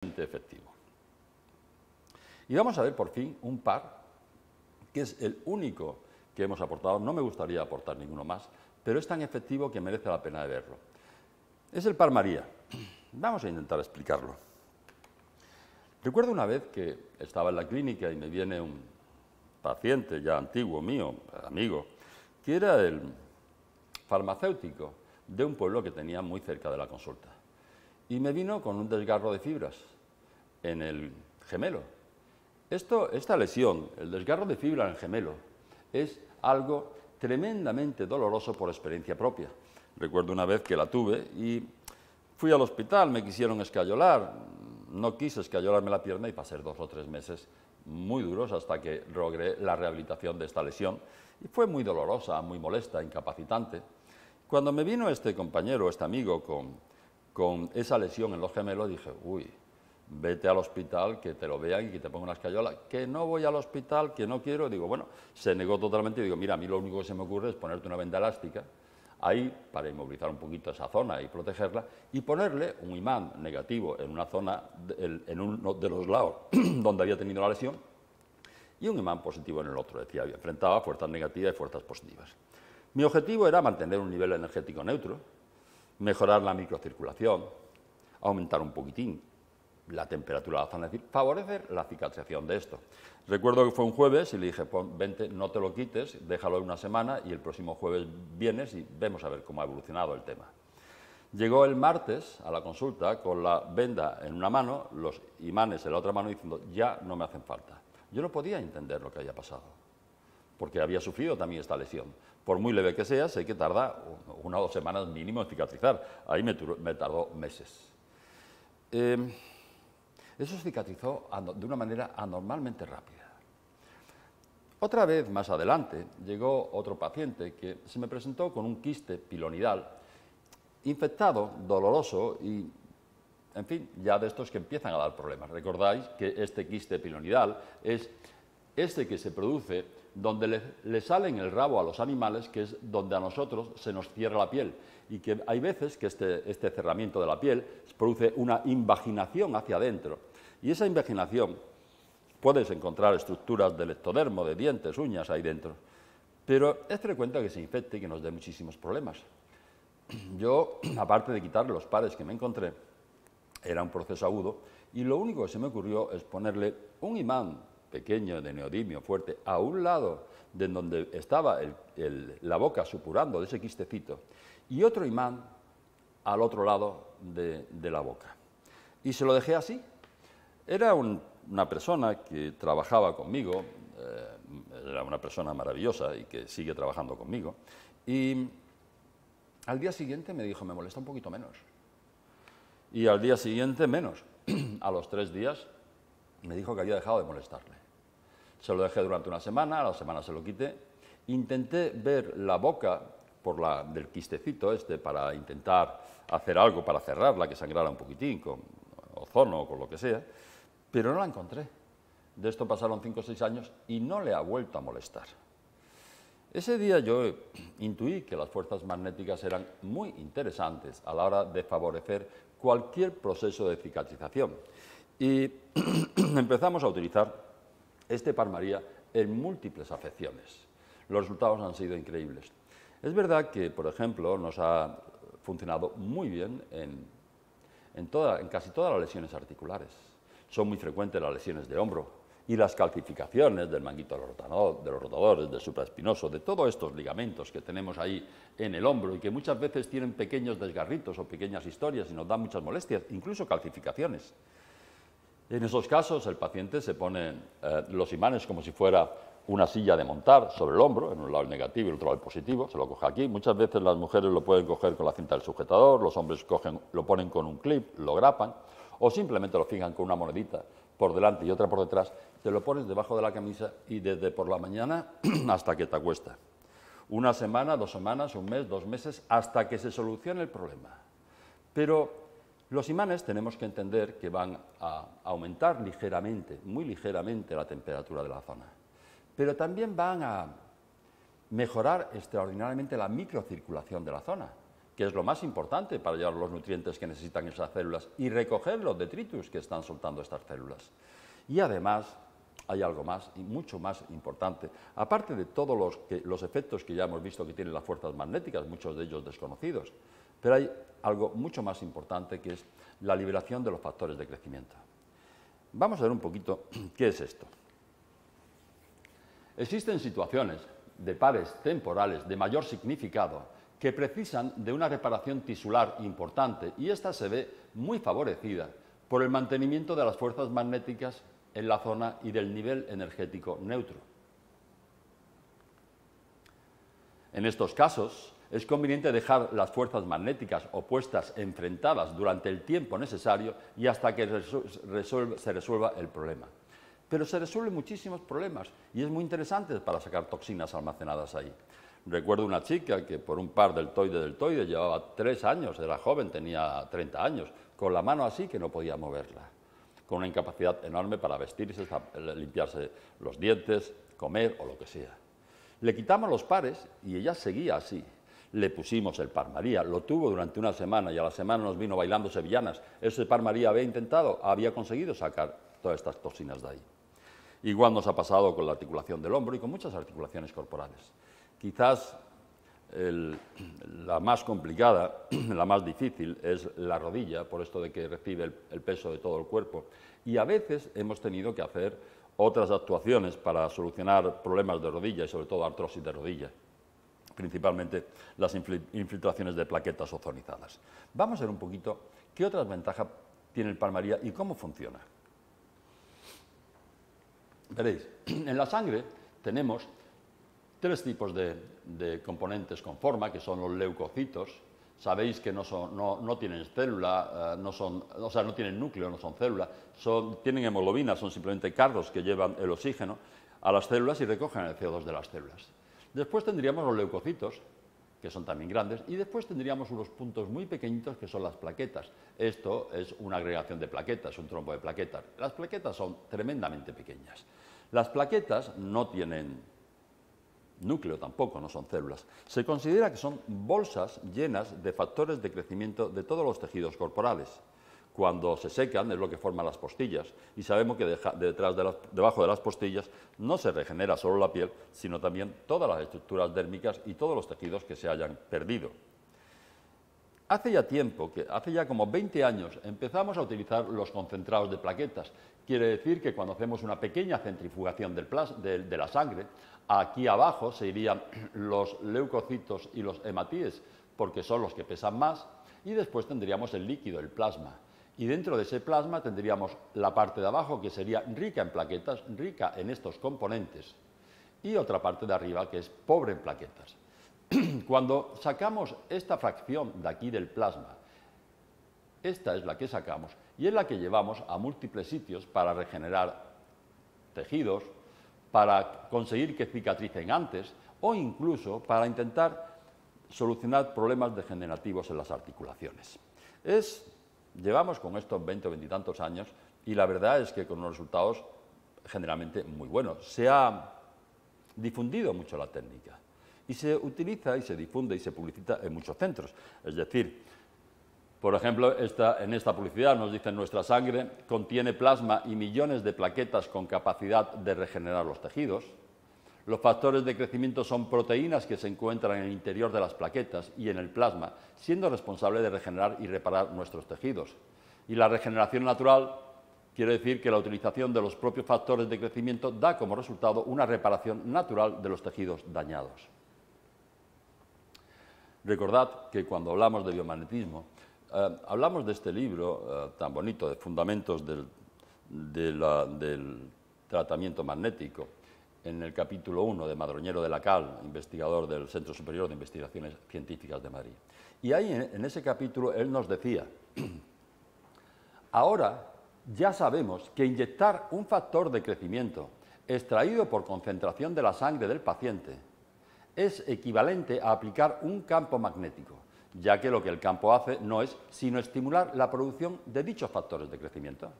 efectivo. Y vamos a ver por fin un par que es el único que hemos aportado. No me gustaría aportar ninguno más, pero es tan efectivo que merece la pena de verlo. Es el par María. Vamos a intentar explicarlo. Recuerdo una vez que estaba en la clínica y me viene un paciente ya antiguo mío, amigo, que era el farmacéutico de un pueblo que tenía muy cerca de la consulta. Y me vino con un desgarro de fibras en el gemelo. Esta lesión, el desgarro de fibra en el gemelo, es algo tremendamente doloroso por experiencia propia. Recuerdo una vez que la tuve y fui al hospital, me quisieron escayolar, no quise escayolarme la pierna y pasé 2 o 3 meses muy duros hasta que logré la rehabilitación de esta lesión. Y fue muy dolorosa, muy molesta, incapacitante. Cuando me vino este compañero, este amigo, con esa lesión en los gemelos, dije, uy, vete al hospital, que te lo vean y que te pongan una escayola. Que no voy al hospital, que no quiero. Digo, bueno, se negó totalmente y digo, mira, a mí lo único que se me ocurre es ponerte una venda elástica ahí para inmovilizar un poquito esa zona y protegerla, y ponerle un imán negativo en una zona, en uno de los lados donde había tenido la lesión, y un imán positivo en el otro. Es decir, enfrentaba fuerzas negativas y fuerzas positivas. Mi objetivo era mantener un nivel energético neutro, mejorar la microcirculación, aumentar un poquitín la temperatura de la zona, es decir, favorecer la cicatrización de esto. Recuerdo que fue un jueves y le dije, pues, vente, no te lo quites, déjalo una semana y el próximo jueves vienes y vemos a ver cómo ha evolucionado el tema. Llegó el martes a la consulta con la venda en una mano, los imanes en la otra mano, diciendo, ya no me hacen falta. Yo no podía entender lo que había pasado, porque había sufrido también esta lesión. Por muy leve que sea, sé que tarda 1 o 2 semanas mínimo en cicatrizar. Ahí me tardó meses. Eso se cicatrizó de una manera anormalmente rápida. Otra vez, más adelante, llegó otro paciente que se me presentó con un quiste pilonidal infectado, doloroso y, en fin, ya de estos que empiezan a dar problemas. Recordáis que este quiste pilonidal es este que se produce donde le sale en el rabo a los animales, que es donde a nosotros se nos cierra la piel, y que hay veces que este cerramiento de la piel produce una invaginación hacia adentro, y esa invaginación puedes encontrar estructuras del ectodermo, de dientes, uñas ahí dentro, pero es frecuente que se infecte y que nos dé muchísimos problemas. Yo, aparte de quitarle los pares que me encontré, era un proceso agudo, y lo único que se me ocurrió es ponerle un imán pequeño de neodimio fuerte a un lado de donde estaba la boca supurando de ese quistecito y otro imán al otro lado de la boca. Y se lo dejé así. Era una persona que trabajaba conmigo, era una persona maravillosa y que sigue trabajando conmigo, y al día siguiente me dijo, me molesta un poquito menos. Y al día siguiente menos. A los 3 días me dijo que había dejado de molestarle. Se lo dejé durante una semana, a la semana se lo quité. Intenté ver la boca del quistecito para intentar hacer algo para cerrarla, que sangrara un poquitín, con ozono o con lo que sea, pero no la encontré. De esto pasaron 5 o 6 años y no le ha vuelto a molestar. Ese día yo intuí que las fuerzas magnéticas eran muy interesantes a la hora de favorecer cualquier proceso de cicatrización. Y empezamos a utilizar este par María en múltiples afecciones. Los resultados han sido increíbles. Es verdad que, por ejemplo, nos ha funcionado muy bien en casi todas las lesiones articulares. Son muy frecuentes las lesiones de hombro y las calcificaciones del manguito de los rotadores, del supraespinoso, de todos estos ligamentos que tenemos ahí en el hombro y que muchas veces tienen pequeños desgarritos o pequeñas historias y nos dan muchas molestias, incluso calcificaciones. En esos casos el paciente se pone los imanes como si fuera una silla de montar sobre el hombro, en un lado el negativo y el otro lado el positivo, se lo coge aquí. Muchas veces las mujeres lo pueden coger con la cinta del sujetador, los hombres lo ponen con un clip, lo grapan, o simplemente lo fijan con una monedita por delante y otra por detrás, te lo pones debajo de la camisa y desde por la mañana hasta que te acuestas. 1 semana, 2 semanas, 1 mes, 2 meses, hasta que se solucione el problema. Pero los imanes tenemos que entender que van a aumentar ligeramente, muy ligeramente la temperatura de la zona, pero también van a mejorar extraordinariamente la microcirculación de la zona. que es lo más importante para llevar los nutrientes que necesitan esas células, y recoger los detritus que están soltando estas células. Y además hay algo más y mucho más importante, aparte de todos los efectos que ya hemos visto que tienen las fuerzas magnéticas, muchos de ellos desconocidos, pero hay algo mucho más importante, que es la liberación de los factores de crecimiento. Vamos a ver un poquito qué es esto. Existen situaciones de pares temporales de mayor significado que precisan de una reparación tisular importante, y esta se ve muy favorecida por el mantenimiento de las fuerzas magnéticas en la zona y del nivel energético neutro. En estos casos, es conveniente dejar las fuerzas magnéticas opuestas enfrentadas durante el tiempo necesario y hasta que se resuelva el problema. Pero se resuelven muchísimos problemas y es muy interesante para sacar toxinas almacenadas ahí. Recuerdo una chica que por un par deltoide llevaba 3 años, era joven, tenía 30 años, con la mano así que no podía moverla, con una incapacidad enorme para vestirse, limpiarse los dientes, comer o lo que sea. Le quitamos los pares y ella seguía así. Le pusimos el Par María, lo tuvo durante una semana y a la semana nos vino bailando sevillanas. Ese Par María había conseguido sacar todas estas toxinas de ahí. Igual nos ha pasado con la articulación del hombro y con muchas articulaciones corporales. Quizás la más complicada, la más difícil, es la rodilla, por esto de que recibe el peso de todo el cuerpo. Y a veces hemos tenido que hacer otras actuaciones para solucionar problemas de rodilla y sobre todo artrosis de rodilla, principalmente las infiltraciones de plaquetas ozonizadas. Vamos a ver un poquito qué otras ventajas tiene el Par María y cómo funciona. Veréis, en la sangre tenemos 3 tipos de componentes con forma, que son los leucocitos. Sabéis que no tienen célula, no tienen núcleo, no son célula, tienen hemoglobina, son simplemente carros que llevan el oxígeno a las células y recogen el CO2 de las células. Después tendríamos los leucocitos, que son también grandes, y después tendríamos unos puntos muy pequeñitos que son las plaquetas. Esto es una agregación de plaquetas, un trombo de plaquetas. Las plaquetas son tremendamente pequeñas. Las plaquetas no tienen núcleo tampoco, no son células. Se considera que son bolsas llenas de factores de crecimiento de todos los tejidos corporales. Cuando se secan es lo que forman las postillas, y sabemos que debajo de las postillas no se regenera solo la piel, sino también todas las estructuras dérmicas y todos los tejidos que se hayan perdido. Hace ya como 20 años, empezamos a utilizar los concentrados de plaquetas. Quiere decir que cuando hacemos una pequeña centrifugación de la sangre, aquí abajo se irían los leucocitos y los hematíes, porque son los que pesan más, y después tendríamos el líquido, el plasma. Y dentro de ese plasma tendríamos la parte de abajo, que sería rica en plaquetas, rica en estos componentes, y otra parte de arriba, que es pobre en plaquetas. Cuando sacamos esta fracción de aquí del plasma, esta es la que sacamos y es la que llevamos a múltiples sitios para regenerar tejidos, para conseguir que cicatricen antes o incluso para intentar solucionar problemas degenerativos en las articulaciones. Llevamos con estos 20 o 20 y tantos años y la verdad es que con unos resultados generalmente muy buenos. Se ha difundido mucho la técnica y se utiliza y se difunde y se publicita en muchos centros. Es decir, por ejemplo, en esta publicidad nos dicen: nuestra sangre contiene plasma y millones de plaquetas con capacidad de regenerar los tejidos. Los factores de crecimiento son proteínas que se encuentran en el interior de las plaquetas y en el plasma, siendo responsable de regenerar y reparar nuestros tejidos. Y la regeneración natural quiere decir que la utilización de los propios factores de crecimiento da como resultado una reparación natural de los tejidos dañados. Recordad que cuando hablamos de biomagnetismo, hablamos de este libro tan bonito de Fundamentos del Tratamiento Magnético, en el capítulo 1 de Madroñero de la Cal, investigador del Centro Superior de Investigaciones Científicas de Madrid. Y ahí, en ese capítulo, él nos decía: ahora ya sabemos que inyectar un factor de crecimiento extraído por concentración de la sangre del paciente es equivalente a aplicar un campo magnético, ya que lo que el campo hace no es sino estimular la producción de dichos factores de crecimiento.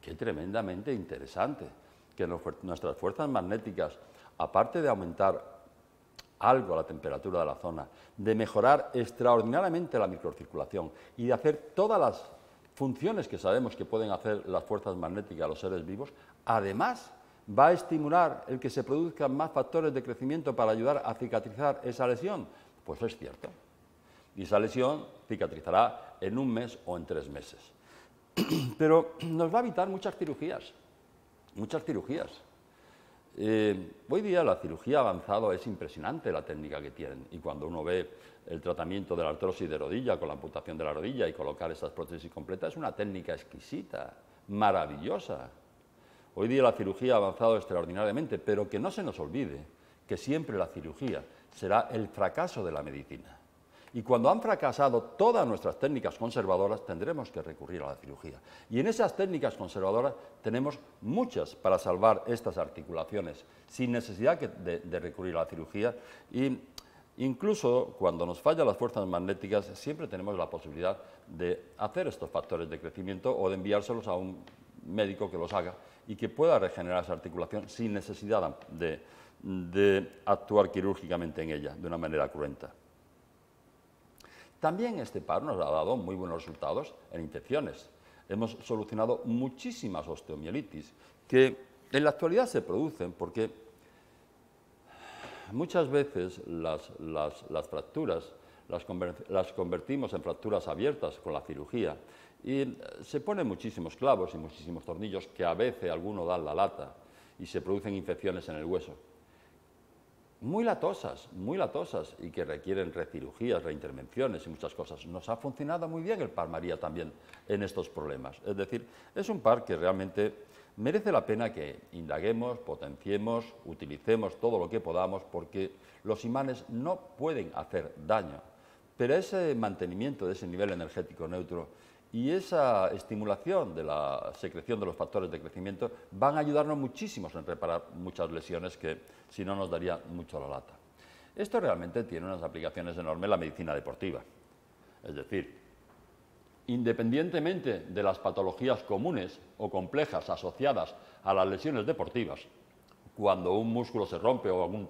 ¡Qué tremendamente interesante! Que nuestras fuerzas magnéticas, aparte de aumentar algo la temperatura de la zona, de mejorar extraordinariamente la microcirculación y de hacer todas las funciones que sabemos que pueden hacer las fuerzas magnéticas a los seres vivos, además va a estimular el que se produzcan más factores de crecimiento para ayudar a cicatrizar esa lesión. Pues es cierto. Y esa lesión cicatrizará en 1 mes o en 3 meses. Pero nos va a evitar muchas cirugías, muchas cirugías. Hoy día la cirugía avanzada es impresionante la técnica que tienen, y cuando uno ve el tratamiento de la artrosis de rodilla con la amputación de la rodilla y colocar esas prótesis completas, es una técnica exquisita, maravillosa. Hoy día la cirugía ha avanzado extraordinariamente, pero que no se nos olvide que siempre la cirugía será el fracaso de la medicina. Y cuando han fracasado todas nuestras técnicas conservadoras, tendremos que recurrir a la cirugía. Y en esas técnicas conservadoras tenemos muchas para salvar estas articulaciones, sin necesidad de recurrir a la cirugía. Y incluso cuando nos fallan las fuerzas magnéticas, siempre tenemos la posibilidad de hacer estos factores de crecimiento o de enviárselos a un médico que los haga y que pueda regenerar esa articulación sin necesidad de actuar quirúrgicamente en ella de una manera cruenta. También este par nos ha dado muy buenos resultados en infecciones. Hemos solucionado muchísimas osteomielitis que en la actualidad se producen porque muchas veces las fracturas las convertimos en fracturas abiertas con la cirugía y se ponen muchísimos clavos y muchísimos tornillos que a veces alguno dan la lata y se producen infecciones en el hueso. Muy latosas y que requieren recirugías, reintervenciones y muchas cosas. Nos ha funcionado muy bien el par María también en estos problemas. Es decir, es un par que realmente merece la pena que indaguemos, potenciemos, utilicemos todo lo que podamos, porque los imanes no pueden hacer daño, pero ese mantenimiento de ese nivel energético neutro y esa estimulación de la secreción de los factores de crecimiento van a ayudarnos muchísimo en reparar muchas lesiones que si no nos daría mucho la lata. Esto realmente tiene unas aplicaciones enormes en la medicina deportiva. Es decir, independientemente de las patologías comunes o complejas asociadas a las lesiones deportivas, cuando un músculo se rompe o algún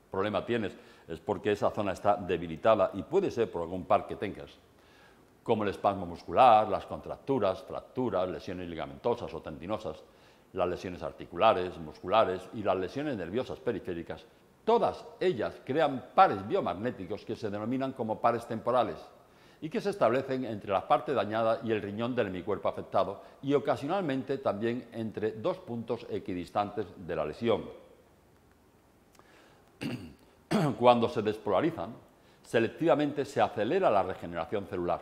problema tienes, es porque esa zona está debilitada y puede ser por algún par que tengas, como el espasmo muscular, las contracturas, fracturas, lesiones ligamentosas o tendinosas, las lesiones articulares, musculares y las lesiones nerviosas periféricas. Todas ellas crean pares biomagnéticos que se denominan como pares temporales y que se establecen entre la parte dañada y el riñón del hemicuerpo afectado y ocasionalmente también entre 2 puntos equidistantes de la lesión. Cuando se despolarizan, selectivamente se acelera la regeneración celular,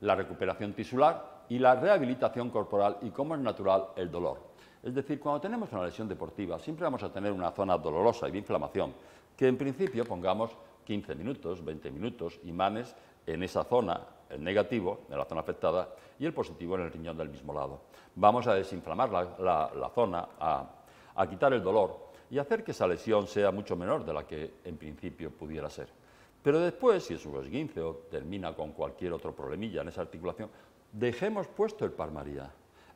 la recuperación tisular y la rehabilitación corporal y, como es natural, el dolor. Es decir, cuando tenemos una lesión deportiva siempre vamos a tener una zona dolorosa y de inflamación, que en principio pongamos 15 minutos, 20 minutos, imanes en esa zona, el negativo, en la zona afectada, y el positivo en el riñón del mismo lado. Vamos a desinflamar la zona, a quitar el dolor y hacer que esa lesión sea mucho menor de la que en principio pudiera ser. Pero después, si es un esguince o termina con cualquier otro problemilla en esa articulación, dejemos puesto el par María.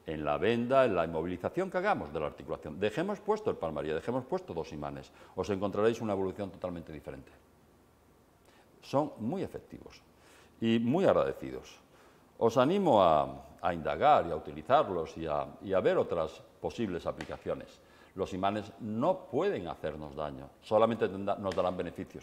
En la venda, en la inmovilización que hagamos de la articulación, dejemos puesto el par María, dejemos puesto 2 imanes. Os encontraréis una evolución totalmente diferente. Son muy efectivos y muy agradecidos. Os animo a indagar y a utilizarlos y a ver otras posibles aplicaciones. Los imanes no pueden hacernos daño, solamente nos darán beneficios.